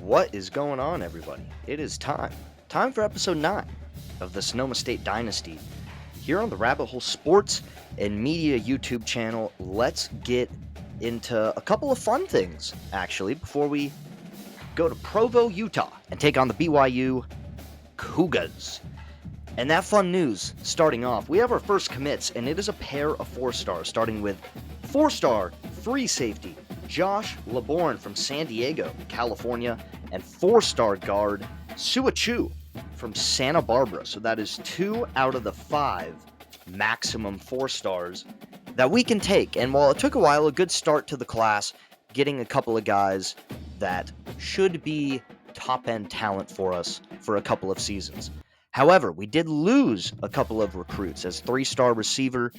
What is going on, everybody? It is time. Time for episode 9 of the Sonoma State Dynasty. Here on the Rabbit Hole Sports and Media YouTube channel, let's get into a couple of fun things, actually, before we go to Provo, Utah, and take on the BYU Cougars. And that fun news, starting off, we have our first commits, and it is a pair of 4-stars, starting with 4-star free safety Josh LeBourne from San Diego, California, and 4-star guard Sua Chu from Santa Barbara. So that is 2 out of the 5 maximum 4-stars that we can take. And while it took a while, a good start to the class, getting a couple of guys that should be top-end talent for us for a couple of seasons. However, we did lose a couple of recruits as 3-star receiver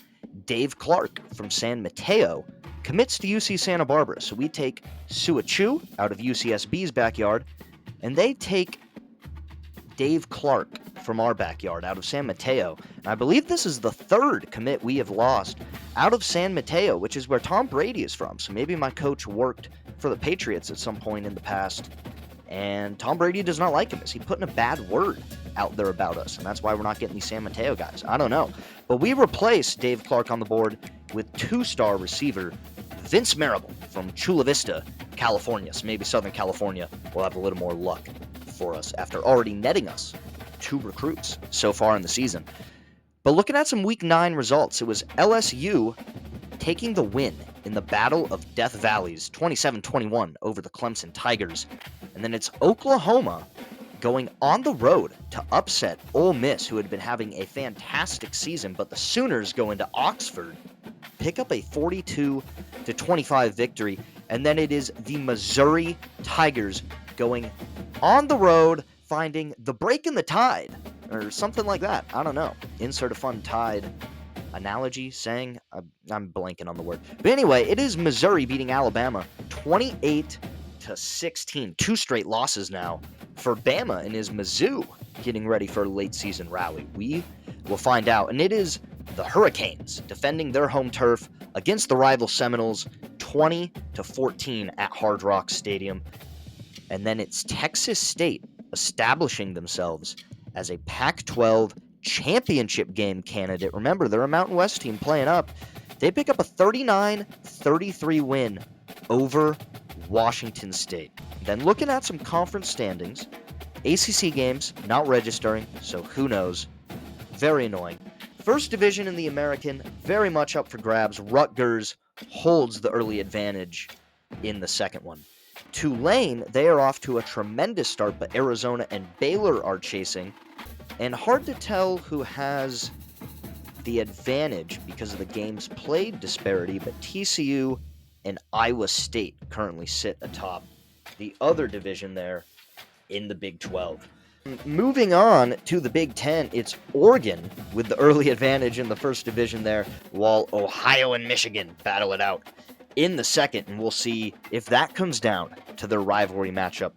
Dave Clark from San Mateo commits to UC Santa Barbara. So we take Sua Chu out of UCSB's backyard, and they take Dave Clark from our backyard out of San Mateo. And I believe this is the 3rd commit we have lost out of San Mateo, which is where Tom Brady is from. So maybe my coach worked for the Patriots at some point in the past, and Tom Brady does not like him. Is he putting a bad word out there about us, and that's why we're not getting these San Mateo guys? I don't know. But we replace Dave Clark on the board with 2-star receiver Vince Marable from Chula Vista, California. So maybe Southern California will have a little more luck for us after already netting us 2 recruits so far in the season. But looking at some Week 9 results, it was LSU taking the win in the Battle of Death Valleys, 27-21 over the Clemson Tigers. And then it's Oklahoma going on the road to upset Ole Miss, who had been having a fantastic season, but the Sooners go into Oxford, pick up a 42-25 victory, and then it is the Missouri Tigers going on the road, finding the break in the tide, or something like that. I don't know. Insert a fun tide analogy, saying, I'm blanking on the word. But anyway, it is Missouri beating Alabama 28-16. 2 straight losses now for Bama and is Mizzou getting ready for a late season rally. We will find out. And it is the Hurricanes defending their home turf against the rival Seminoles 20-14 at Hard Rock Stadium. And then it's Texas State establishing themselves as a Pac-12 championship game candidate. Remember, they're a Mountain West team playing up. They pick up a 39-33 win over Washington State. Then looking at some conference standings, ACC games not registering, so who knows. Very annoying. First division in the American, very much up for grabs. Rutgers holds the early advantage in the second one. Tulane, they are off to a tremendous start, but Arizona and Baylor are chasing. And hard to tell who has the advantage because of the games played disparity, but TCU and Iowa State currently sit atop the other division there in the Big 12. Moving on to the Big 10, it's Oregon with the early advantage in the first division there, while Ohio and Michigan battle it out in the second, and we'll see if that comes down to their rivalry matchup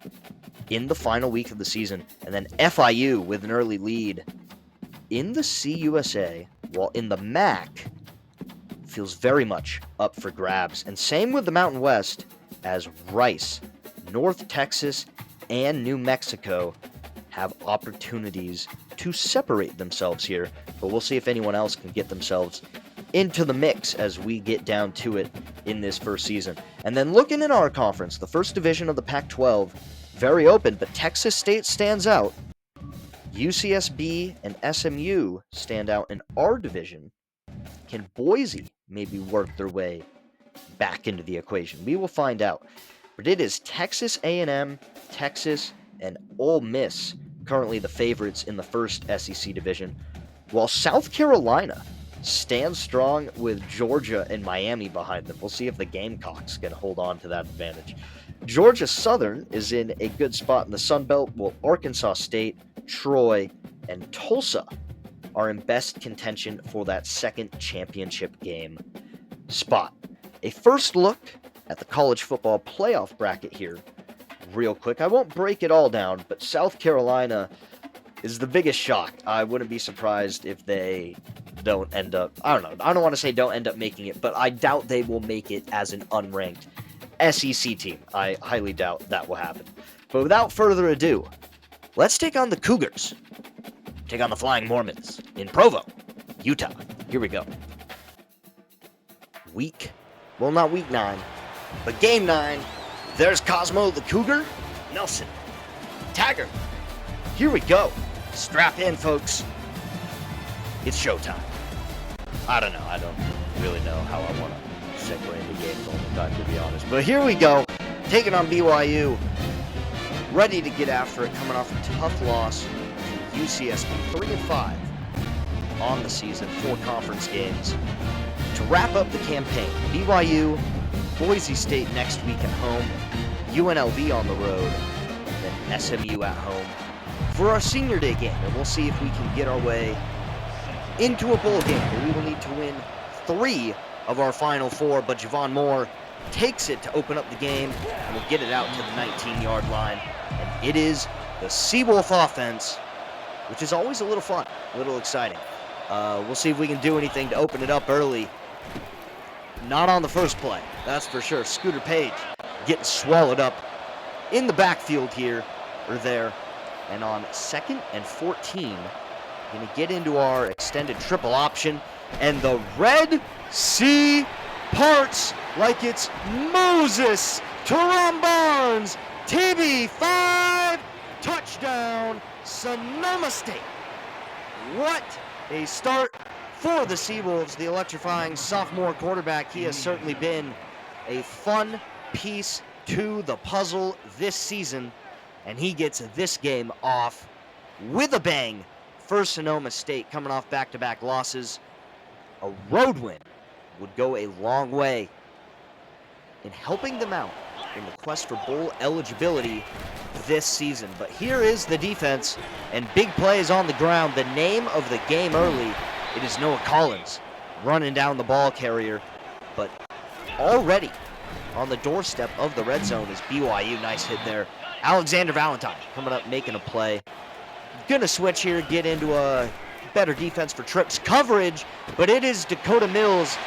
in the final week of the season. And then FIU with an early lead in the CUSA, while in the MAC feels very much up for grabs. And same with the Mountain West, as Rice, North Texas, and New Mexico have opportunities to separate themselves here, but we'll see if anyone else can get themselves into the mix as we get down to it in this first season. And then looking in our conference, the first division of the Pac-12, very open, but Texas State stands out. UCSB and SMU stand out in our division. Can Boise maybe work their way back into the equation? We will find out. But it is Texas A&M, Texas, and Ole Miss currently the favorites in the first SEC division, while South Carolina stands strong with Georgia and Miami behind them. We'll see if the Gamecocks can hold on to that advantage. Georgia Southern is in a good spot in the Sun Belt, while Arkansas State, Troy, and Tulsa are in best contention for that second championship game spot. A first look at the college football playoff bracket here, real quick. I won't break it all down, but South Carolina is the biggest shock. I wouldn't be surprised if they don't end up, I don't want to say don't end up making it, but I doubt they will make it as an unranked SEC team. I highly doubt that will happen. But without further ado, let's take on the Cougars. Take on the Flying Mormons in Provo, Utah. Here we go. Not week 9, but game 9. There's Cosmo the Cougar, Nelson, Taggart. Here we go. Strap in, folks. It's showtime. I don't know. I don't really know how I want to separate the games all the time, to be honest. But here we go. Taking on BYU. Ready to get after it, coming off a tough loss to UCSB. 3-5 on the season, 4 conference games. To wrap up the campaign, BYU, Boise State next week at home, UNLV on the road, and then SMU at home for our senior day game. And we'll see if we can get our way into a bowl game where we will need to win 3 of our final 4, but Javon Moore takes it to open up the game and will get it out to the 19-yard line. And it is the Seawolf offense, which is always a little fun, a little exciting. We'll see if we can do anything to open it up early. Not on the first play, that's for sure. Scooter Page getting swallowed up in the backfield here, or there. And on 2nd and 14, going to get into our extended triple option. And the Red Sea parts like it's Moses. Teron Barnes, TB5, touchdown, Sonoma State. What a start for the Seawolves, the electrifying sophomore quarterback. He has certainly been a fun piece to the puzzle this season, and he gets this game off with a bang for Sonoma State, coming off back-to-back losses. A road win would go a long way in helping them out in the quest for bowl eligibility this season. But here is the defense, and big plays on the ground. The name of the game early, it is Noah Collins running down the ball carrier, but already on the doorstep of the red zone is BYU. Nice hit there. Alexander Valentine coming up, making a play. Gonna switch here, get into a better defense for trips coverage, but it is Dakota Mills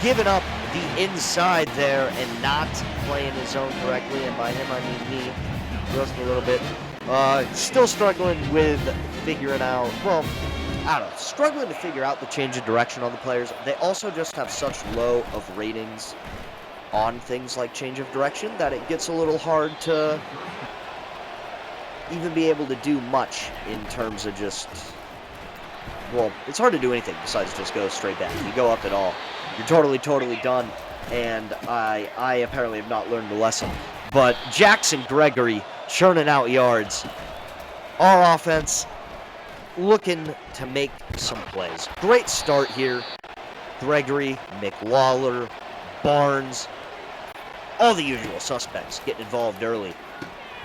giving up the inside there and not playing his zone correctly. And by him, I mean me, just a little bit. Still struggling with figuring out, well, I don't know, struggling to figure out the change of direction on the players. They also just have such low of ratings on things like change of direction that it gets a little hard to even be able to do much in terms of just, well, it's hard to do anything besides just go straight back. If you go up at all, you're totally done, and I apparently have not learned the lesson. But Jackson Gregory churning out yards. Our offense looking to make some plays. Great start here. Gregory, McLawler, Barnes, all the usual suspects getting involved early.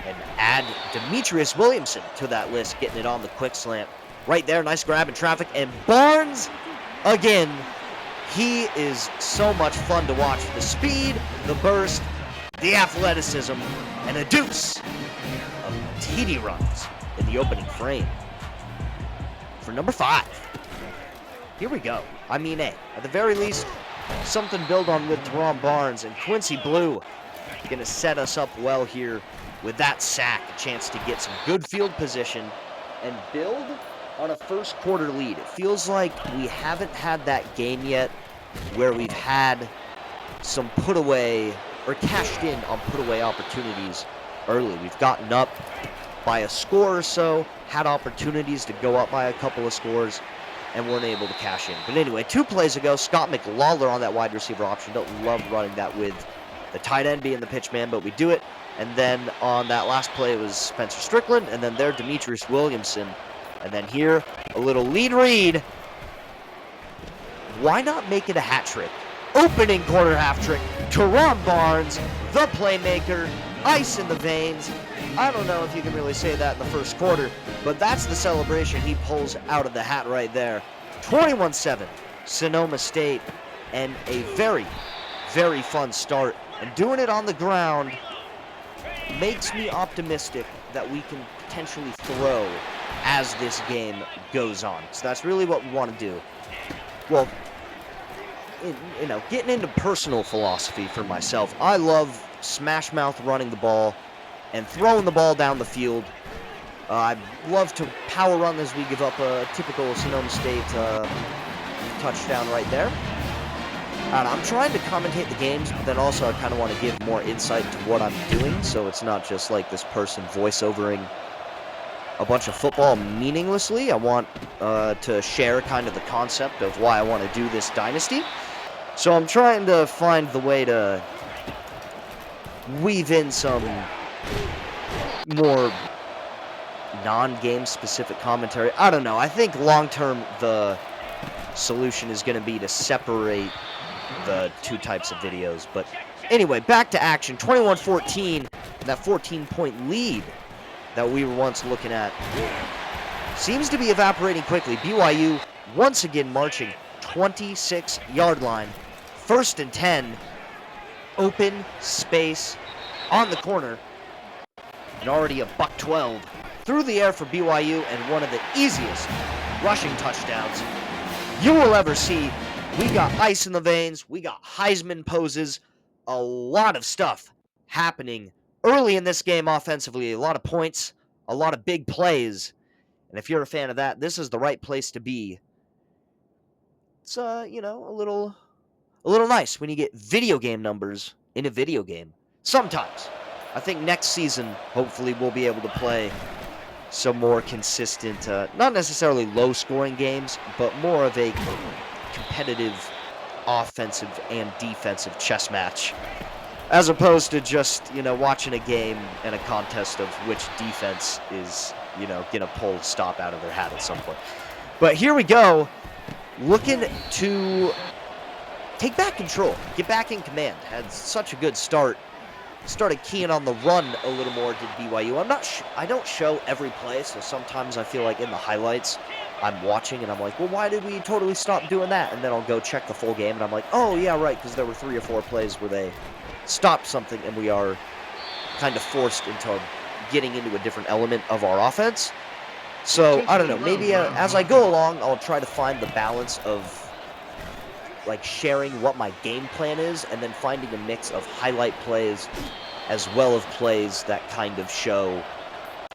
And add Demetrius Williamson to that list, getting it on the quick slant. Right there, nice grab in traffic. And Barnes, again, he is so much fun to watch. The speed, the burst, the athleticism, and a deuce of TD runs in the opening frame for number 5. Here we go. I mean, at the very least, something to build on with Teron Barnes, and Quincy Blue going to set us up well here with that sack, a chance to get some good field position and build on a first quarter lead. It feels like we haven't had that game yet where we've had some put away or cashed in on put away opportunities early. We've gotten up by a score or so, had opportunities to go up by a couple of scores, and weren't able to cash in. But anyway, 2 plays ago, Scott McLawler on that wide receiver option. Don't love running that with the tight end being the pitch man, but we do it. And then on that last play, it was Spencer Strickland, and then there, Demetrius Williamson. And then here, a little lead read. Why not make it a hat trick? Opening quarter half trick. Teron Barnes, the playmaker, ice in the veins. I don't know if you can really say that in the first quarter, but that's the celebration he pulls out of the hat right there. 21-7, Sonoma State, and a very, very fun start. And doing it on the ground makes me optimistic that we can potentially throw as this game goes on. So that's really what we want to do. Well, getting into personal philosophy for myself, I love smash mouth running the ball and throwing the ball down the field. I'd love to power run as we give up a typical Sonoma State touchdown right there. And I'm trying to commentate the games, but then also I kind of want to give more insight to what I'm doing, so it's not just like this person voiceovering a bunch of football meaninglessly. I want to share kind of the concept of why I want to do this Dynasty. So I'm trying to find the way to weave in some more non-game specific commentary. I don't know. I think long-term the solution is going to be to separate the two types of videos. But anyway, back to action. 21-14, that 14-point lead that we were once looking at seems to be evaporating quickly. BYU once again marching 26-yard line. 1st and 10. Open space on the corner. And already a $112 through the air for BYU, and one of the easiest rushing touchdowns you will ever see. We got ice in the veins. We got Heisman poses. A lot of stuff happening early in this game offensively. A lot of points, a lot of big plays. And if you're a fan of that, this is the right place to be. It's, you know, a little nice when you get video game numbers in a video game. Sometimes. I think next season, hopefully, we'll be able to play some more consistent, not necessarily low-scoring games, but more of a competitive offensive and defensive chess match, as opposed to just, you know, watching a game and a contest of which defense is, you know, gonna pull a stop out of their hat at some point. But here we go, looking to take back control, get back in command. Had such a good start. Started keying on the run a little more, did BYU. I don't show every play, so sometimes I feel like in the highlights I'm watching and I'm like, well, why did we totally stop doing that? And then I'll go check the full game and I'm like, oh yeah, right, because there were 3 or 4 plays where they stopped something and we are kind of forced into getting into a different element of our offense. So I don't know, maybe as I go along, I'll try to find the balance of like sharing what my game plan is and then finding a mix of highlight plays as well as plays that kind of show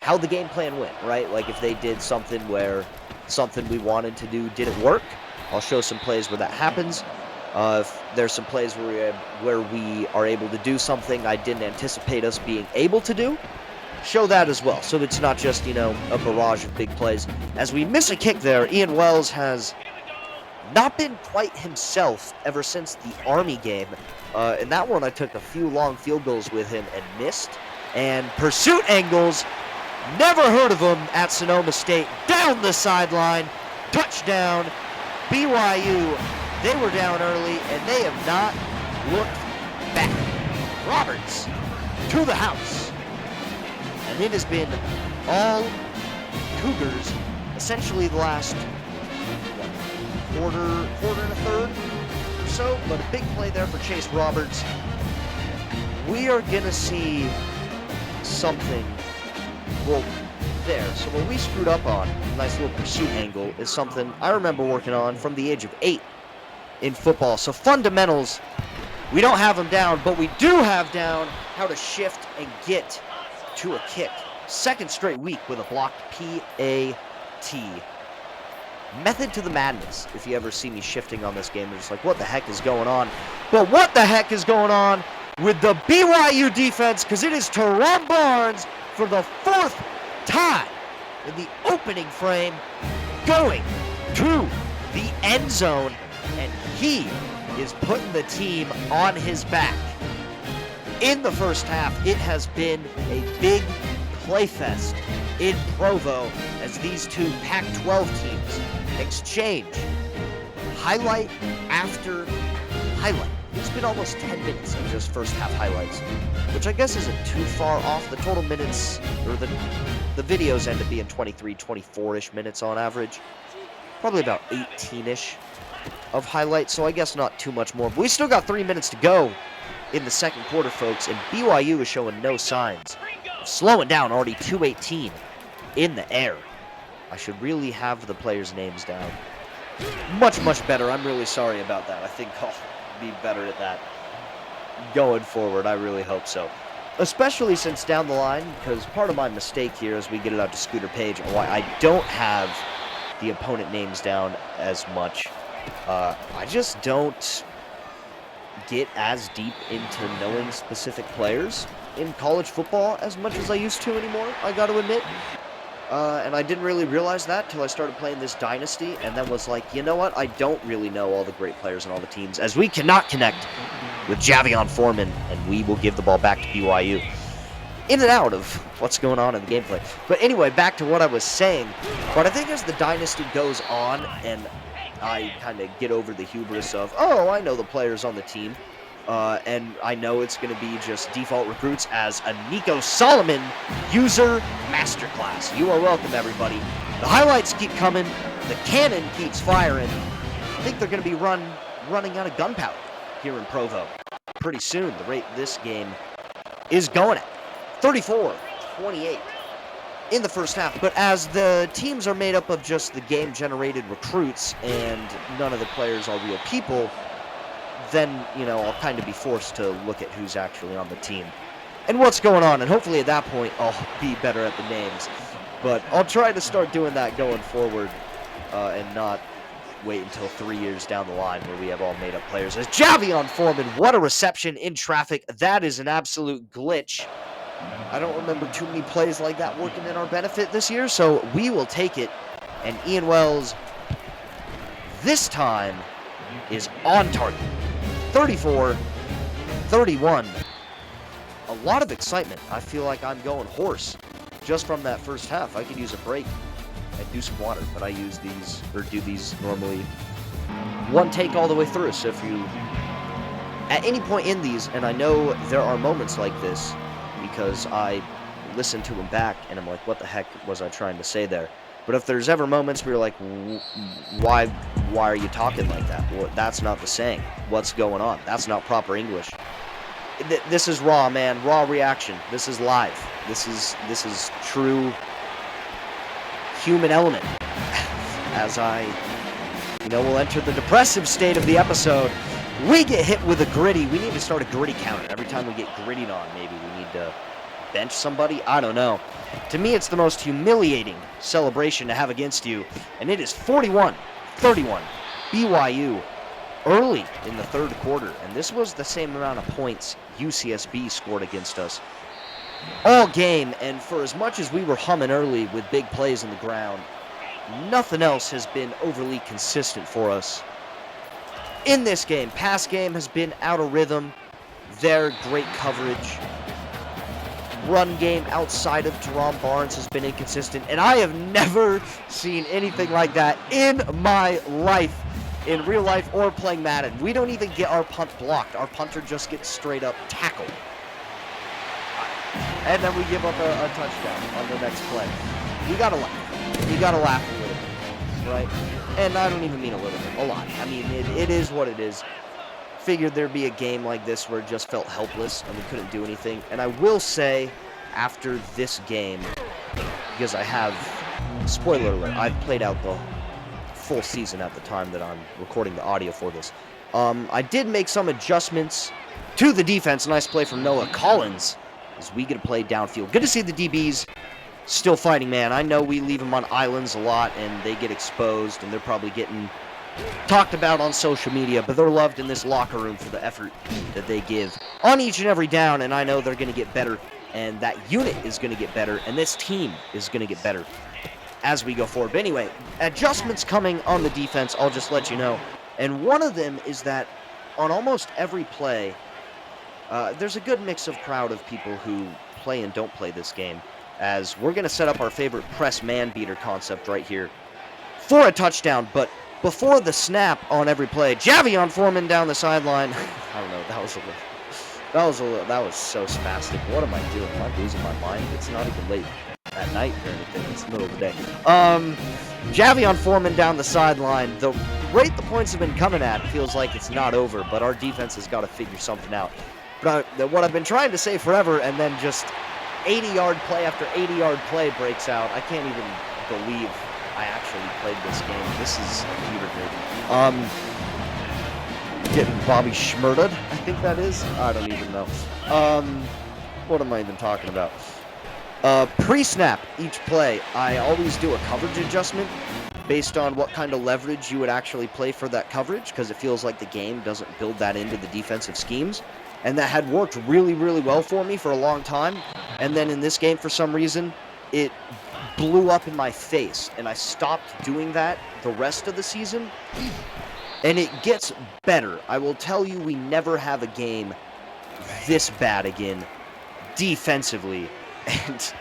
how the game plan went, right? Like if they did something where something we wanted to do didn't work, I'll show some plays where that happens. If there's some plays where we are able to do something I didn't anticipate us being able to do, show that as well. So it's not just, you know, a barrage of big plays. As we miss a kick there, Ian Wells has not been quite himself ever since the Army game. In that one, I took a few long field goals with him and missed. And pursuit angles, never heard of them at Sonoma State. Down the sideline, touchdown, BYU. They were down early, and they have not looked back. Roberts to the house. And it has been all Cougars, essentially the last quarter and a third or so, but a big play there for Chase Roberts. We are gonna see something, well, there. So what we screwed up on, a nice little pursuit angle, is something I remember working on from the age of 8 in football. So fundamentals, we don't have them down, but we do have down how to shift and get to a kick. Second straight week with a blocked PAT. Method to the madness. If you ever see me shifting on this game, you're just like, what the heck is going on? But what the heck is going on with the BYU defense? Because it is Teron Barnes for the 4th time in the opening frame, going to the end zone, and he is putting the team on his back. In the first half, it has been a big playfest in Provo as these two Pac-12 teams exchange highlight after highlight. It's been almost 10 minutes of just first half highlights, which I guess isn't too far off. The total minutes, or the videos end up being 23, 24-ish minutes on average. Probably about 18-ish of highlights, so I guess not too much more. But we still got 3 minutes to go in the second quarter, folks, and BYU is showing no signs of slowing down. Already 2:18 in the air. I should really have the players' names down. Much, much better. I'm really sorry about that. I think I'll be better at that going forward. I really hope so. Especially since down the line, because part of my mistake here as we get it out to Scooter Page and why I don't have the opponent names down as much. I just don't get as deep into knowing specific players in college football as much as I used to anymore, I got to admit. And I didn't really realize that till I started playing this Dynasty, and then was like, you know what? I don't really know all the great players and all the teams, as we cannot connect with Javion Foreman, and we will give the ball back to BYU. In and out of what's going on in the gameplay. But anyway, back to what I was saying. But I think as the Dynasty goes on, and I kind of get over the hubris of, oh, I know the players on the team, and I know it's going to be just default recruits as a Nico Solomon user masterclass. You are welcome, everybody. The highlights keep coming. The cannon keeps firing. I think they're going to be running out of gunpowder here in Provo pretty soon. The rate this game is going at 34-28 in the first half. But as the teams are made up of just the game-generated recruits and none of the players are real people, then, you know, I'll kind of be forced to look at who's actually on the team and what's going on. And hopefully at that point, I'll be better at the names. But I'll try to start doing that going forward and not wait until 3 years down the line where we have all made-up players. As Javion Foreman, what a reception in traffic. That is an absolute glitch. I don't remember too many plays like that working in our benefit this year, so we will take it. And Ian Wells, this time, is on target. 34-31. A lot of excitement. I feel like I'm going hoarse just from that first half. I could use a break and do some water, but I use these, or do these normally one take all the way through. So if you, at any point in these, and I know there are moments like this, because I listen to them back and I'm like, what the heck was I trying to say there? But if there's ever moments where you're like, why are you talking like that? Well, that's not the saying. What's going on? That's not proper English. This is raw, man. Raw reaction. This is live. This is true human element. As I, will enter the depressive state of the episode. We get hit with a gritty. We need to start a gritty counter. Every time we get grittied on, maybe we need to bench somebody. I don't know. To me, it's the most humiliating celebration to have against you. And it is 41-31. BYU early in the third quarter. And this was the same amount of points UCSB scored against us all game. And for as much as we were humming early with big plays in the ground, nothing else has been overly consistent for us. In this game, pass game has been out of rhythm. Their great coverage. Run game outside of Jerome Barnes has been inconsistent. And I have never seen anything like that in my life, in real life or playing Madden. We don't even get our punt blocked. Our punter just gets straight up tackled. And then we give up a touchdown on the next play. You gotta laugh. You gotta laugh a little bit, right? And I don't even mean a little bit, a lot. I mean, it is what it is. Figured there'd be a game like this where it just felt helpless and we couldn't do anything. And I will say, after this game, because I have, spoiler alert, I've played out the full season at the time that I'm recording the audio for this. I did make some adjustments to the defense. Nice play from Noah Collins as we get to play downfield. Good to see the DBs still fighting, man. I know we leave them on islands a lot and they get exposed and they're probably getting talked about on social media, but they're loved in this locker room for the effort that they give on each and every down, and I know they're going to get better, and that unit is going to get better, and this team is going to get better as we go forward. But anyway, adjustments coming on the defense, I'll just let you know, and one of them is that on almost every play, there's a good mix of crowd of people who play and don't play this game, as we're going to set up our favorite press man-beater concept right here for a touchdown, but before the snap on every play, Javion Foreman down the sideline. I don't know, that was so spastic. What am I doing? Am I losing my mind? It's not even late at night or anything. It's the middle of the day. Javion Foreman down the sideline. The rate the points have been coming at feels like it's not over, but our defense has got to figure something out. But what I've been trying to say forever, and then just 80-yard play after 80-yard play breaks out. I can't even believe I actually played this game. This is a computer game. getting Bobby Schmurted, I think that is. I don't even know. What am I even talking about? Pre-snap each play, I always do a coverage adjustment based on what kind of leverage you would actually play for that coverage, because it feels like the game doesn't build that into the defensive schemes. And that had worked really, really well for me for a long time. And then in this game, for some reason, it blew up in my face, and I stopped doing that the rest of the season. And it gets better. I will tell you, we never have a game this bad again defensively. And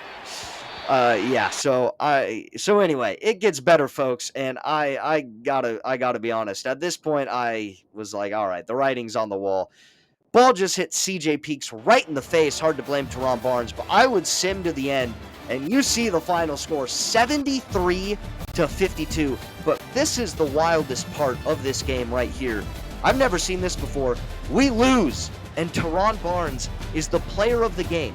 yeah, so anyway, it gets better, folks, and I gotta be honest. At this point, I was like, all right, the writing's on the wall. Ball just hit CJ Peaks right in the face. Hard to blame Teron Barnes, but I would sim to the end, and you see the final score, 73-52. But this is the wildest part of this game right here. I've never seen this before. We lose, and Teron Barnes is the player of the game,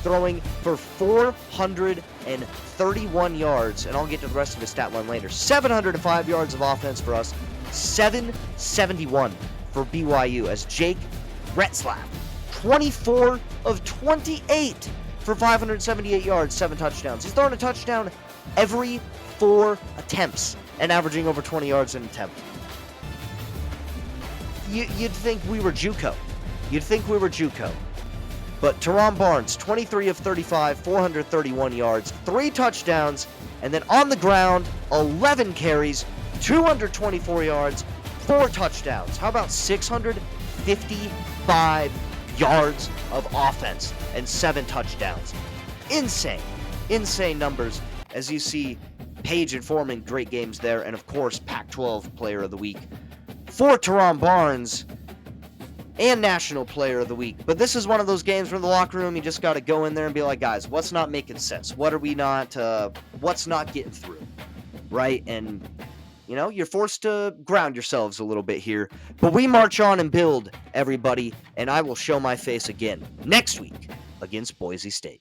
throwing for 431 yards, and I'll get to the rest of his stat line later. 705 yards of offense for us, 771 for BYU, as Jake Retzlaff, 24 of 28 for 578 yards, 7 touchdowns. He's throwing a touchdown every 4 attempts and averaging over 20 yards an attempt. You'd think we were JUCO. But Teron Barnes, 23 of 35, 431 yards, 3 touchdowns, and then on the ground, 11 carries, 224 yards, 4 touchdowns. How about 655 yards of offense and 7 touchdowns? Insane numbers, as you see Page and Foreman, great games there, and of course, Pac-12 Player of the Week for Teron Barnes, and National Player of the Week. But this is one of those games where in the locker room, you just got to go in there and be like, guys, what's not making sense? What's not getting through, right? And, you know, you're forced to ground yourselves a little bit here. But we march on and build, everybody, and I will show my face again next week against Boise State.